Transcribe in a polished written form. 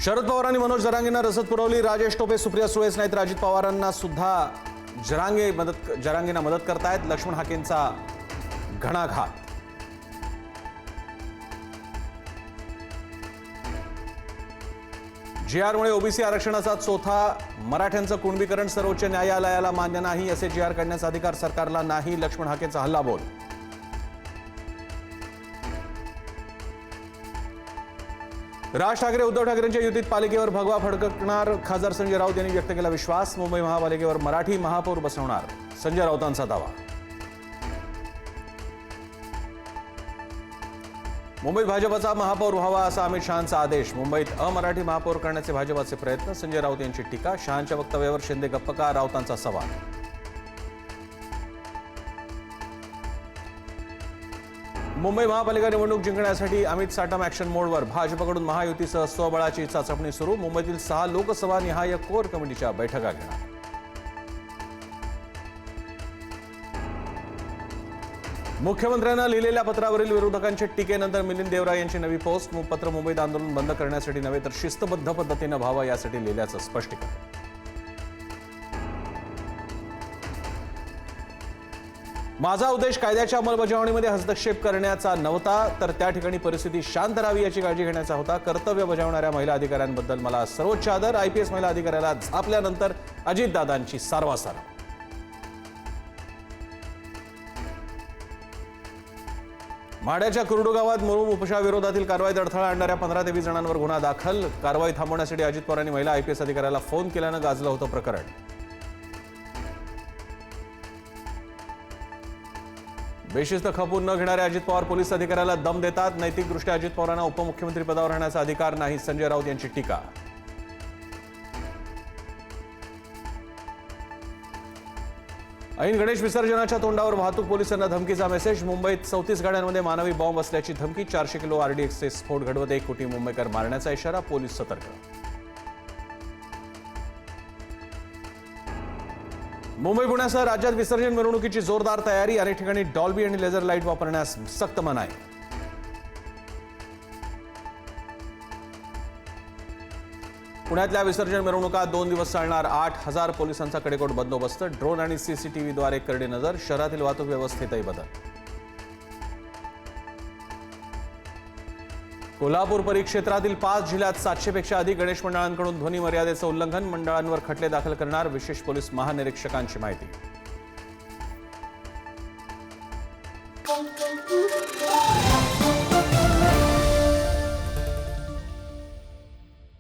शरद पवारांनी मनोज जरांगेंना रसद पुरवली. राजेश टोपे, सुप्रिया सुळेच नाहीत अजित पवारांना सुद्धा जरांगेंना मदत करतायत. लक्ष्मण हाकेंचा घणाघात. जी-आरमुळे ओबीसी आरक्षणाचा चौथा मराठ्यांचं कुणबीकरण सर्वोच्च न्यायालयाला मान्य नाही. असे जी-आर काढण्याचा अधिकार सरकारला नाही. लक्ष्मण हाकेंचा हल्लाबोल. राज ठाकरे उद्धव ठाकरेंच्या युतीत पालिकेवर भगवा फडकणार. खासदार संजय राऊत यांनी व्यक्त केला विश्वास. मुंबई महापालिकेवर मराठी महापौर बसवणार. संजय राऊतांचा दावा. मुंबईत भाजपचा महापौर व्हावा असा अमित शहांचा आदेश. मुंबईत अमराठी महापौर करण्याचे भाजपचे प्रयत्न. संजय राऊत यांची टीका. शहांच्या वक्तव्यावर शिंदे गप्प का? राऊतांचा सवाल. मुंबई महापालिका निवडणूक जिंकण्यासाठी अमित साटम ॲक्शन मोडवर. भाजपकडून महायुतीसह स्वबळाची चाचपणी सुरू. मुंबईतील 6 लोकसभा निहाय कोर कमिटीच्या बैठका घेणार. मुख्यमंत्र्यांना लिहिलेल्या पत्रावरील विरोधकांच्या टीकेनंतर मिलिंद देवरा यांची नवी पोस्ट. पत्र मुंबईत आंदोलन बंद करण्यासाठी नव्हे तर शिस्तबद्ध पद्धतीनं व्हावं यासाठी लिहिल्याचं स्पष्टीकरण. माझा उद्देश कायद्याच्या अंमलबजावणीमध्ये हस्तक्षेप करण्याचा नव्हता, तर त्या ठिकाणी परिस्थिती शांत राहावी याची काळजी घेण्याचा होता. कर्तव्य बजावणाऱ्या महिला अधिकाऱ्यांबद्दल मला सर्वोच्च आदर. आयपीएस महिला अधिकाऱ्याला झापल्यानंतर अजितदादांची सारवासार. माढ्याच्या कुर्डू गावात मुरुम उपशाविरोधातील कारवाईत अडथळा आणणाऱ्या 15 ते 20 जणांवर गुन्हा दाखल. कारवाई थांबवण्यासाठी अजित पवारांनी महिला आयपीएस अधिकाऱ्याला फोन केल्यानं गाजलं होतं प्रकरण. बेशिस्त खपून न घेणाऱ्या अजित पवार पोलीस अधिकाऱ्याला दम देतात. नैतिकदृष्ट्या अजित पवारांना उपमुख्यमंत्री पदावर राहण्याचा अधिकार नाही. संजय राऊत यांची टीका. ऐन गणेश विसर्जनाच्या तोंडावर वाहतूक पोलिसांना धमकीचा मेसेज. मुंबईत 34 गाड्यांमध्ये मानवी बॉम्ब असल्याची धमकी. 400 किलो आरडीएक्सचे स्फोट घडवत 1 कोटी मुंबईकर मारण्याचा इशारा. पोलीस सतर्क. मुंबई पुण्यासह राज्यात विसर्जन मिरवणुकीची जोरदार तयारी. अनेक ठिकाणी डॉल्बी आणि लेझर लाईट वापरण्यास सक्त मनाई. पुण्यातल्या विसर्जन मिरवणुका 2 दिवस चालणार. 8,000 पोलिसांचा कडेकोट बंदोबस्त. ड्रोन आणि सीसीटीव्हीद्वारे करडी नजर. शहरातील वाहतूक व्यवस्थेतही बदल. कोल्हापूर परिक्षेत्रातील 5 जिल्ह्यात 700 पेक्षा अधिक गणेश मंडळांकडून ध्वनी मर्यादेचं उल्लंघन. मंडळांवर खटले दाखल करणार. विशेष पोलीस महानिरीक्षकांची माहिती.